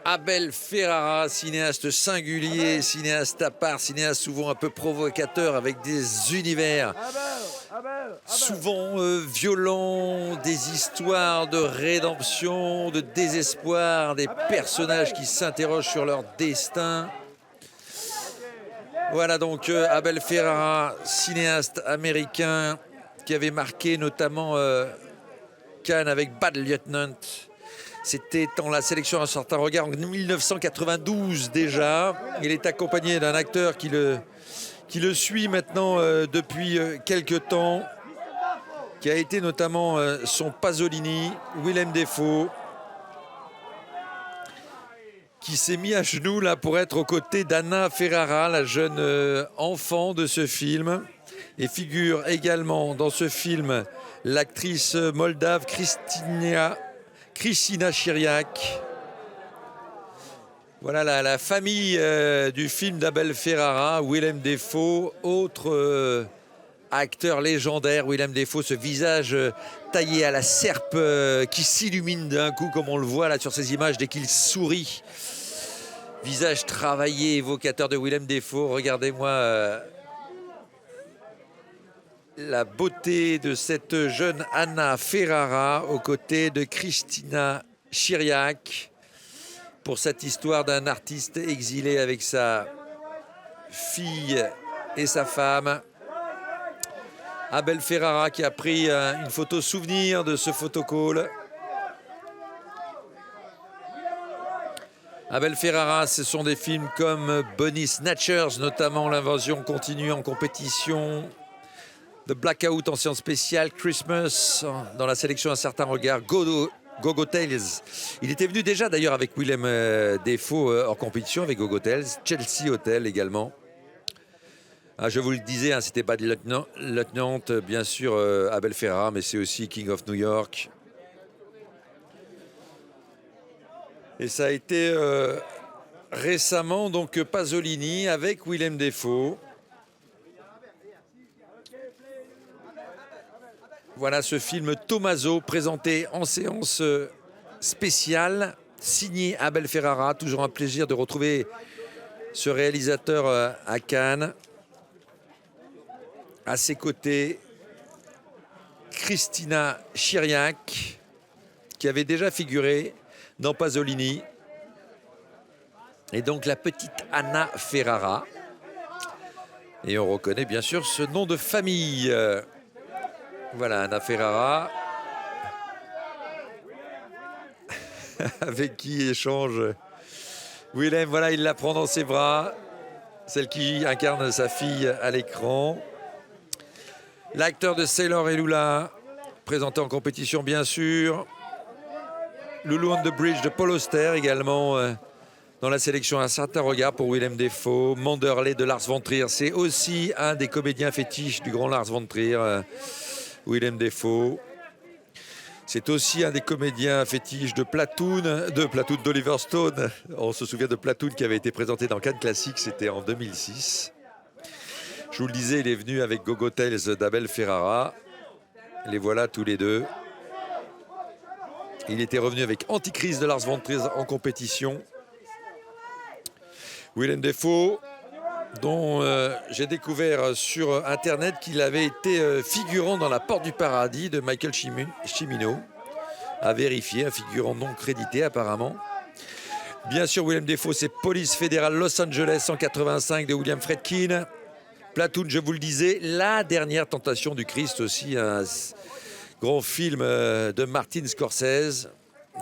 Abel Ferrara, cinéaste singulier, cinéaste à part, cinéaste souvent un peu provocateur avec des univers souvent violents, des histoires de rédemption, de désespoir, des personnages qui s'interrogent sur leur destin. Voilà donc Abel Ferrara, cinéaste américain qui avait marqué notamment Cannes avec Bad Lieutenant. C'était dans la sélection Un certain regard en 1992 déjà. Il est accompagné d'un acteur qui le suit maintenant depuis quelques temps, qui a été notamment son Pasolini, Willem Dafoe, qui s'est mis à genoux là pour être aux côtés d'Anna Ferrara, la jeune enfant de ce film. Et figure également dans ce film l'actrice moldave Kristina Chiriac. Voilà la famille du film d'Abel Ferrara, Willem Dafoe, autre acteur légendaire. Willem Dafoe, ce visage taillé à la serpe qui s'illumine d'un coup, comme on le voit là sur ces images dès qu'il sourit. Visage travaillé, évocateur de Willem Dafoe. Regardez-moi la beauté de cette jeune Anna Ferrara aux côtés de Kristina Chiriac pour cette histoire d'un artiste exilé avec sa fille et sa femme. Abel Ferrara qui a pris une photo souvenir de ce photocall. Abel Ferrara, ce sont des films comme Bunny Snatchers, notamment L'invasion continue en compétition, The Blackout en séance spéciale, Christmas dans la sélection Un certain regard, Go-Go Tales. Il était venu déjà d'ailleurs avec Willem Dafoe hors compétition avec Go-Go Tales, Chelsea Hotel également. Ah, je vous le disais, c'était Bad Lieutenant, bien sûr Abel Ferrara, mais c'est aussi King of New York. Et ça a été récemment donc Pasolini avec Willem Dafoe. Voilà ce film Tommaso présenté en séance spéciale, signé Abel Ferrara. Toujours un plaisir de retrouver ce réalisateur à Cannes. À ses côtés, Kristina Chiriac, qui avait déjà figuré dans Pasolini. Et donc la petite Anna Ferrara. Et on reconnaît bien sûr ce nom de famille. Voilà, Anna Ferrara, avec qui échange Willem. Voilà, il la prend dans ses bras, celle qui incarne sa fille à l'écran. L'acteur de Sailor et Lula, présenté en compétition bien sûr. Lulu on the Bridge de Paul Auster également dans la sélection Un certain regard pour Willem Dafoe. Manderley de Lars von Trier, c'est aussi un des comédiens fétiches du grand Lars von Trier. Willem Dafoe. C'est aussi un des comédiens fétiches de Platoon d'Oliver Stone. On se souvient de Platoon qui avait été présenté dans Cannes Classique, c'était en 2006. Je vous le disais, il est venu avec Go-Go Tales d'Abel Ferrara. Les voilà tous les deux. Il était revenu avec Antichrist de Lars von Trier en compétition. Willem Dafoe, dont j'ai découvert sur Internet qu'il avait été figurant dans La Porte du Paradis de Michael Cimino. À vérifier, un figurant non crédité apparemment. Bien sûr, Willem Dafoe, c'est Police fédérale Los Angeles 185 de William Friedkin. Platoon, je vous le disais, La dernière tentation du Christ aussi, un grand film de Martin Scorsese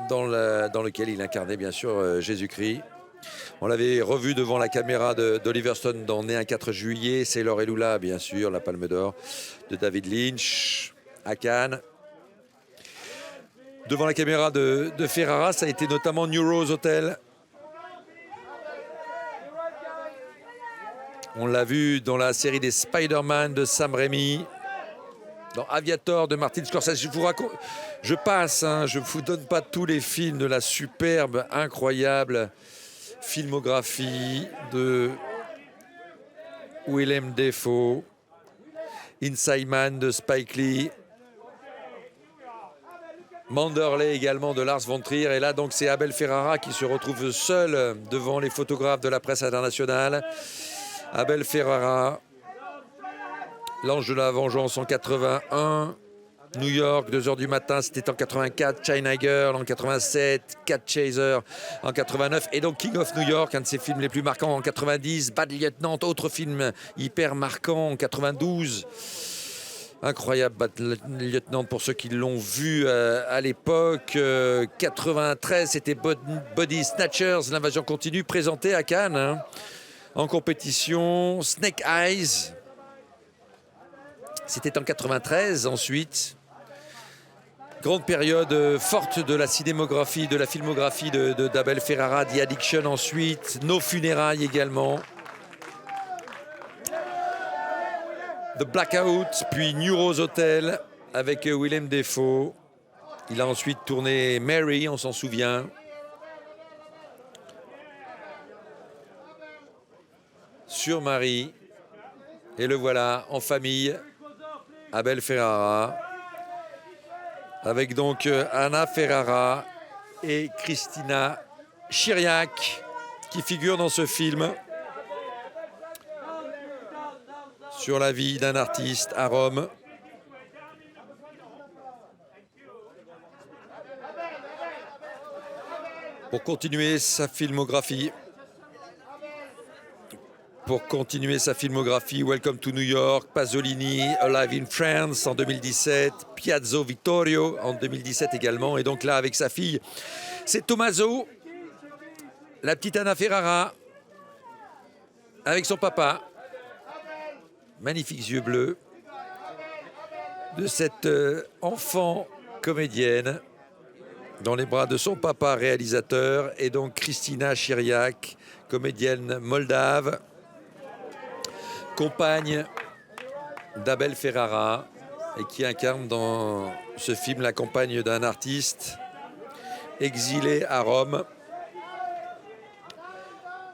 dans lequel il incarnait bien sûr Jésus-Christ. On l'avait revu devant la caméra d'Oliver Stone dans Né un 4 juillet, Sailor et Lula, bien sûr, la Palme d'Or de David Lynch à Cannes. Devant la caméra de Ferrara, ça a été notamment New Rose Hotel. On l'a vu dans la série des Spider-Man de Sam Raimi, dans Aviator de Martin Scorsese. Je passe, je ne vous donne pas tous les films de la superbe, incroyable filmographie de Willem Dafoe, Inside Man de Spike Lee, Manderley également de Lars von Trier. Et là, donc, c'est Abel Ferrara qui se retrouve seul devant les photographes de la presse internationale. Abel Ferrara, L'Ange de la Vengeance en 81. New York, 2h du matin, c'était en 84. China Girl en 87. Cat Chaser en 89. Et donc King of New York, un de ses films les plus marquants en 90. Bad Lieutenant, autre film hyper marquant en 92. Incroyable Bad Lieutenant pour ceux qui l'ont vu à l'époque. 93, c'était Body Snatchers, l'invasion continue, présenté à Cannes. Hein, en compétition. Snake Eyes. C'était en 93 ensuite. Grande période forte de la cinémographie, de la filmographie d'Abel Ferrara, The Addiction ensuite, Nos funérailles également. The Blackout, puis New Rose Hotel avec Willem Dafoe. Il a ensuite tourné Mary, on s'en souvient. Sur Marie. Et le voilà en famille, Abel Ferrara. Avec donc Anna Ferrara et Christina Chiriac qui figurent dans ce film sur la vie d'un artiste à Rome. Pour continuer sa filmographie, Welcome to New York, Pasolini, Alive in France en 2017, Piazza Vittorio en 2017 également. Et donc là, avec sa fille, c'est Tommaso, la petite Anna Ferrara, avec son papa. Magnifiques yeux bleus de cette enfant comédienne dans les bras de son papa réalisateur. Et donc Christina Chiriac, comédienne moldave, compagne d'Abel Ferrara et qui incarne dans ce film la compagne d'un artiste exilé à Rome.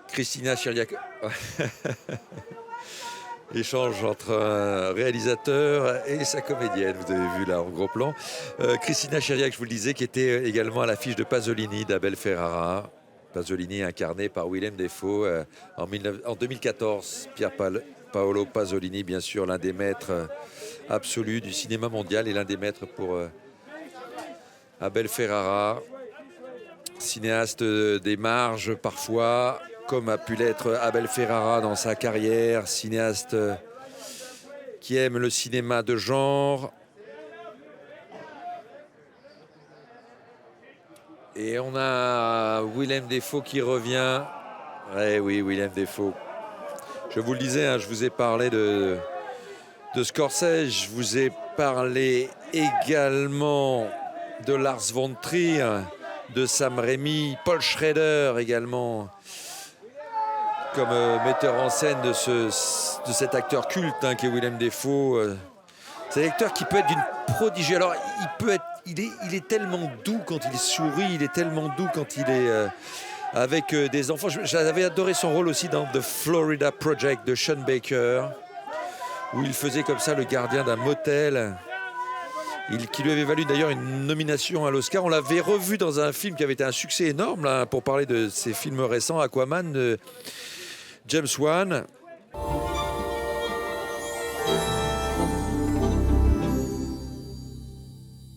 Christina Chiriac. Échange entre un réalisateur et sa comédienne, vous avez vu là en gros plan. Christina Chiriac, je vous le disais, qui était également à l'affiche de Pasolini d'Abel Ferrara. Pasolini incarné par Willem Dafoe en 2014. Paolo Pasolini, bien sûr, l'un des maîtres absolus du cinéma mondial et l'un des maîtres pour Abel Ferrara. Cinéaste des marges parfois, comme a pu l'être Abel Ferrara dans sa carrière, cinéaste qui aime le cinéma de genre. Et on a Willem Dafoe qui revient. Eh oui, Willem Dafoe. Je vous le disais, hein, je vous ai parlé de Scorsese, je vous ai parlé également de Lars von Trier, de Sam Raimi, Paul Schrader également, comme metteur en scène de cet acteur culte hein, qui est Willem Dafoe. C'est un acteur qui peut être d'une prodigie. Alors, il est tellement doux quand il sourit, il est tellement doux quand il est avec des enfants. J'avais adoré son rôle aussi dans The Florida Project de Sean Baker, où il faisait comme ça le gardien d'un motel. Qui lui avait valu d'ailleurs une nomination à l'Oscar. On l'avait revu dans un film qui avait été un succès énorme, là, pour parler de ses films récents, Aquaman, de James Wan.